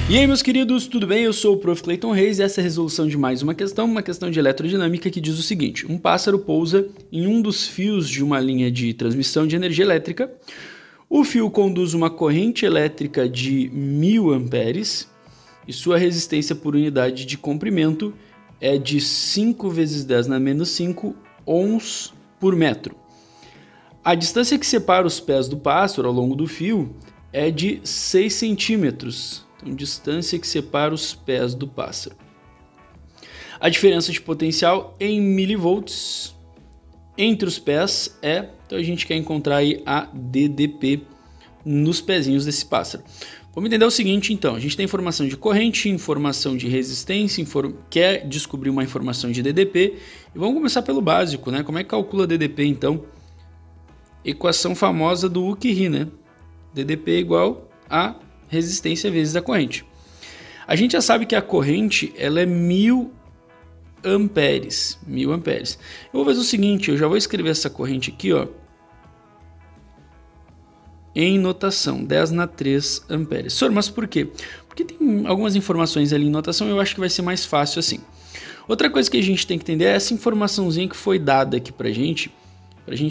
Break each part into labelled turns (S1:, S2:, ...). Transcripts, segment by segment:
S1: E aí, meus queridos, tudo bem? Eu sou o Prof. Clayton Reis e essa é a resolução de mais uma questão de eletrodinâmica que diz o seguinte: um pássaro pousa em um dos fios de uma linha de transmissão de energia elétrica. O fio conduz uma corrente elétrica de 1000 amperes e sua resistência por unidade de comprimento é de 5 vezes 10 na menos 5 ohms por metro. A distância que separa os pés do pássaro ao longo do fio é de 6 centímetros. Então, distância que separa os pés do pássaro. A diferença de potencial em milivolts entre os pés é... Então a gente quer encontrar aí a DDP nos pezinhos desse pássaro. Vamos entender o seguinte então, a gente tem informação de corrente, informação de resistência, quer descobrir uma informação de DDP. E vamos começar pelo básico, né? Como é que calcula DDP então? Equação famosa do Curie, né? DDP é igual a resistência vezes a corrente. A gente já sabe que a corrente ela é 1000 amperes. 1000 amperes. Eu vou fazer o seguinte, eu já vou escrever essa corrente aqui, ó, em notação, 10 na 3 amperes. Senhor, mas por quê? Porque tem algumas informações ali em notação, eu acho que vai ser mais fácil assim. Outra coisa que a gente tem que entender é essa informaçãozinha que foi dada aqui pra gente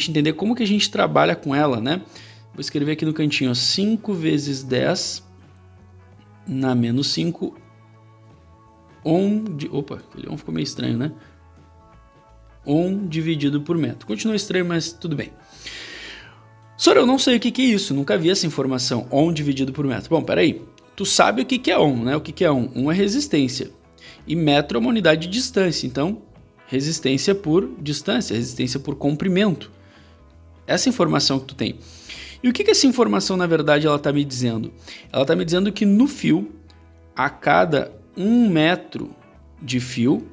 S1: entender como que a gente trabalha com ela, né? Vou escrever aqui no cantinho, ó, 5 vezes 10 na menos 5 ohm de... Opa, aquele ohm ficou meio estranho, né? Ohm dividido por metro. Continua estranho, mas tudo bem. Senhor, eu não sei o que é isso, nunca vi essa informação, ohm dividido por metro. Bom, peraí, tu sabe o que é ohm, né? O que é ohm? Ohm é resistência e metro é uma unidade de distância, então resistência por distância, resistência por comprimento. Essa informação que tu tem. E o que essa informação, na verdade, ela está me dizendo? Ela está me dizendo que no fio, a cada 1 metro de fio,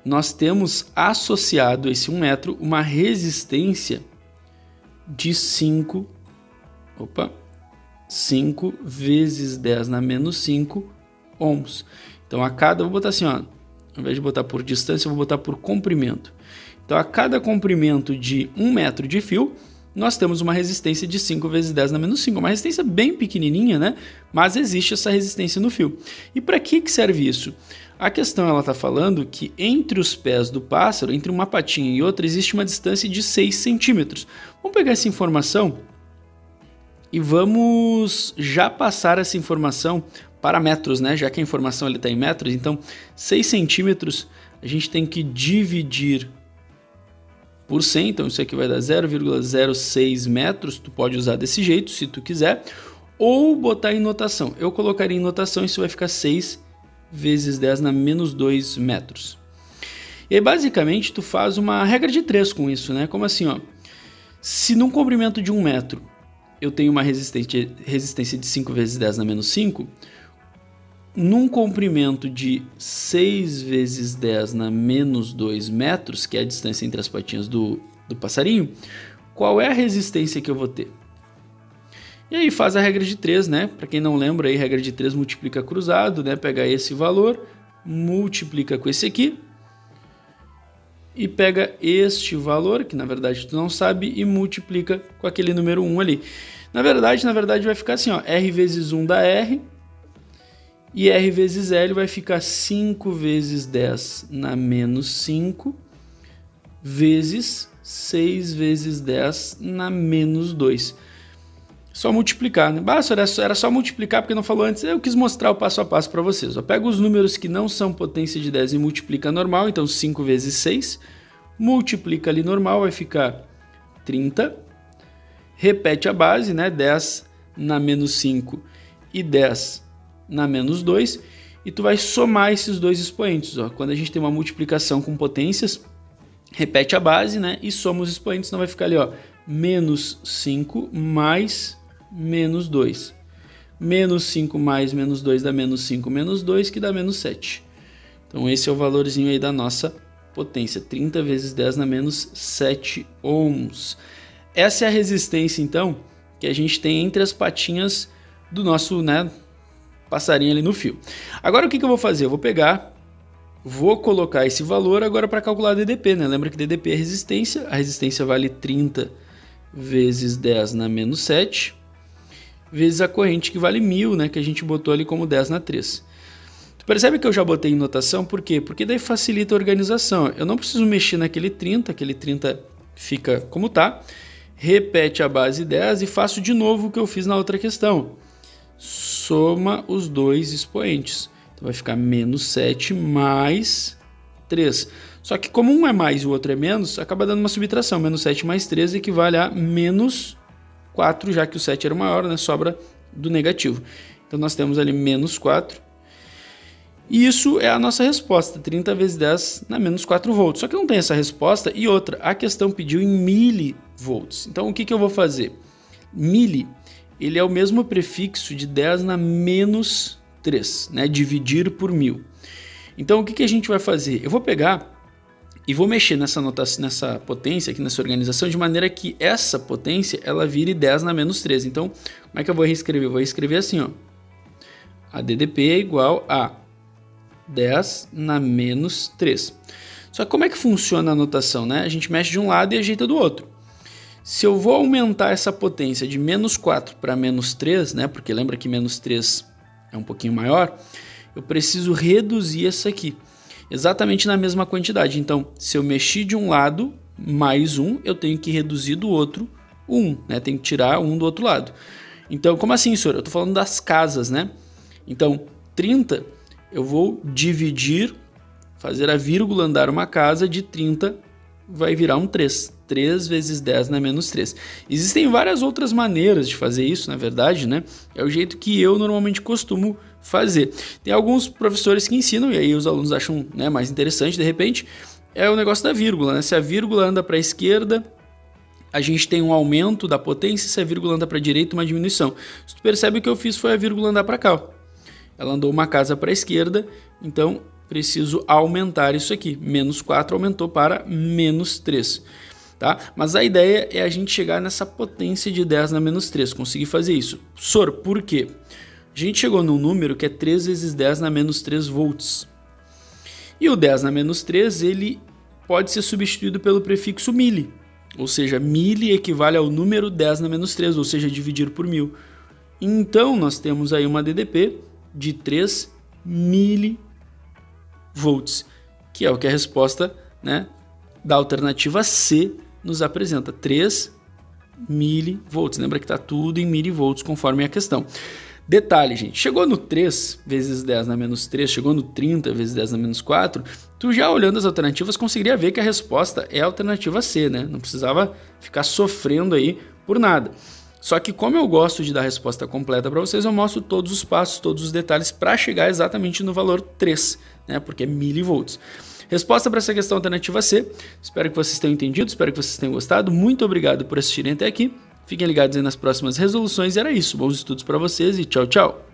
S1: nós temos associado a esse 1 metro uma resistência de 5 vezes 10 na menos 5 ohms. Então, a cada, vou botar assim, ó, ao invés de botar por distância, eu vou botar por comprimento. Então, a cada comprimento de 1 metro de fio, nós temos uma resistência de 5 vezes 10 na menos 5, uma resistência bem pequenininha, né? Mas existe essa resistência no fio. E para que serve isso? A questão ela está falando que entre os pés do pássaro, entre uma patinha e outra, existe uma distância de 6 centímetros. Vamos pegar essa informação e vamos já passar essa informação para metros, né? Já que a informação está em metros, então 6 centímetros a gente tem que dividir por 100, então isso aqui vai dar 0,06 metros, tu pode usar desse jeito se tu quiser, ou botar em notação. Eu colocaria em notação, isso vai ficar 6 vezes 10 na menos 2 metros. E aí basicamente tu faz uma regra de 3 com isso, né? Como assim, ó? Se num comprimento de 1 metro eu tenho uma resistência de 5 vezes 10 na menos 5, num comprimento de 6 vezes 10 na menos 2 metros, que é a distância entre as patinhas do passarinho, qual é a resistência que eu vou ter? E aí faz a regra de 3, né? Para quem não lembra, aí regra de 3 multiplica cruzado, né? Pega esse valor, multiplica com esse aqui, e pega este valor, que na verdade tu não sabe, e multiplica com aquele número 1 ali. Na verdade vai ficar assim, ó, R vezes 1 dá R, e R vezes L vai ficar 5 vezes 10 na menos 5 vezes 6 vezes 10 na menos 2. Só multiplicar, né? Era só multiplicar porque não falou antes. Eu quis mostrar o passo a passo para vocês. Eu pego os números que não são potência de 10 e multiplica normal. Então 5 vezes 6. Multiplica ali normal, vai ficar 30. Repete a base, né? 10 na menos 5 e 10 na menos 2, e tu vai somar esses dois expoentes. Ó. Quando a gente tem uma multiplicação com potências, repete a base, né, e soma os expoentes, então vai ficar ali, ó, menos 5 mais menos 2. Menos 5 mais menos 2 dá menos 5 menos 2, que dá menos 7. Então esse é o valorzinho aí da nossa potência, 30 vezes 10 na menos 7 ohms. Essa é a resistência, então, que a gente tem entre as patinhas do nosso, né, passarinho ali no fio. Agora o que eu vou fazer? Eu vou colocar esse valor agora para calcular a DDP, né? Lembra que DDP é resistência, a resistência vale 30 vezes 10 na menos 7, vezes a corrente que vale 1000, né, que a gente botou ali como 10 na 3. Tu percebe que eu já botei em notação, por quê? Porque daí facilita a organização. Eu não preciso mexer naquele 30, aquele 30 fica como tá, repete a base 10 e faço de novo o que eu fiz na outra questão. Soma os dois expoentes. Então vai ficar menos 7 mais 3. Só que como um é mais e o outro é menos, acaba dando uma subtração. Menos 7 mais 3 equivale a menos 4, já que o 7 era o maior, né? Sobra do negativo. Então nós temos ali menos 4. E isso é a nossa resposta, 30 vezes 10 na menos 4 volts. Só que não tem essa resposta. E outra, a questão pediu em milivolts. Então o que eu vou fazer? Mili, ele é o mesmo prefixo de 10 na menos 3, né? Dividir por 1000. Então o que a gente vai fazer? Eu vou pegar e vou mexer nessa potência aqui, nessa organização, de maneira que essa potência ela vire 10 na menos 3. Então como é que eu vou reescrever? Eu vou escrever assim, ó. A DDP é igual a 10 na menos 3. Só que como é que funciona a notação, né? A gente mexe de um lado e ajeita do outro. Se eu vou aumentar essa potência de menos 4 para menos 3, né? Porque lembra que menos 3 é um pouquinho maior, eu preciso reduzir essa aqui, exatamente na mesma quantidade. Então, se eu mexi de um lado, mais 1, eu tenho que reduzir do outro 1, né? Tenho que tirar 1 do outro lado. Então, como assim, senhor? Eu estou falando das casas, né? Então, 30... eu vou dividir, fazer a vírgula andar uma casa, de 30 vai virar um 3. 3 vezes 10 na menos 3. Existem várias outras maneiras de fazer isso, na verdade, né? É o jeito que eu normalmente costumo fazer. Tem alguns professores que ensinam, e aí os alunos acham, né, mais interessante, de repente, é o negócio da vírgula, né? Se a vírgula anda para a esquerda, a gente tem um aumento da potência, se a vírgula anda para a direita, uma diminuição. Se tu percebe, o que eu fiz foi a vírgula andar para cá, ó. Ela andou uma casa para a esquerda, então preciso aumentar isso aqui. Menos 4 aumentou para menos 3. Tá? Mas a ideia é a gente chegar nessa potência de 10 na menos 3, conseguir fazer isso. Sor, por quê? A gente chegou num número que é 3 vezes 10 na menos 3 volts. E o 10 na menos 3, ele pode ser substituído pelo prefixo mili. Ou seja, mili equivale ao número 10 na menos 3, ou seja, dividir por 1000. Então nós temos aí uma DDP de 3 milivolts, que é o que a resposta, né, da alternativa C nos apresenta, 3 milivolts. Lembra que está tudo em milivolts conforme a questão. Detalhe, gente, chegou no 3 vezes 10 na menos 3, chegou no 30 vezes 10 na menos 4, tu já olhando as alternativas conseguiria ver que a resposta é a alternativa C, né? Não precisava ficar sofrendo aí por nada. Só que como eu gosto de dar a resposta completa para vocês, eu mostro todos os passos, todos os detalhes para chegar exatamente no valor 3, né? Porque é milivolts. Resposta para essa questão alternativa C. Espero que vocês tenham entendido, espero que vocês tenham gostado. Muito obrigado por assistirem até aqui. Fiquem ligados aí nas próximas resoluções. E era isso. Bons estudos para vocês e tchau, tchau.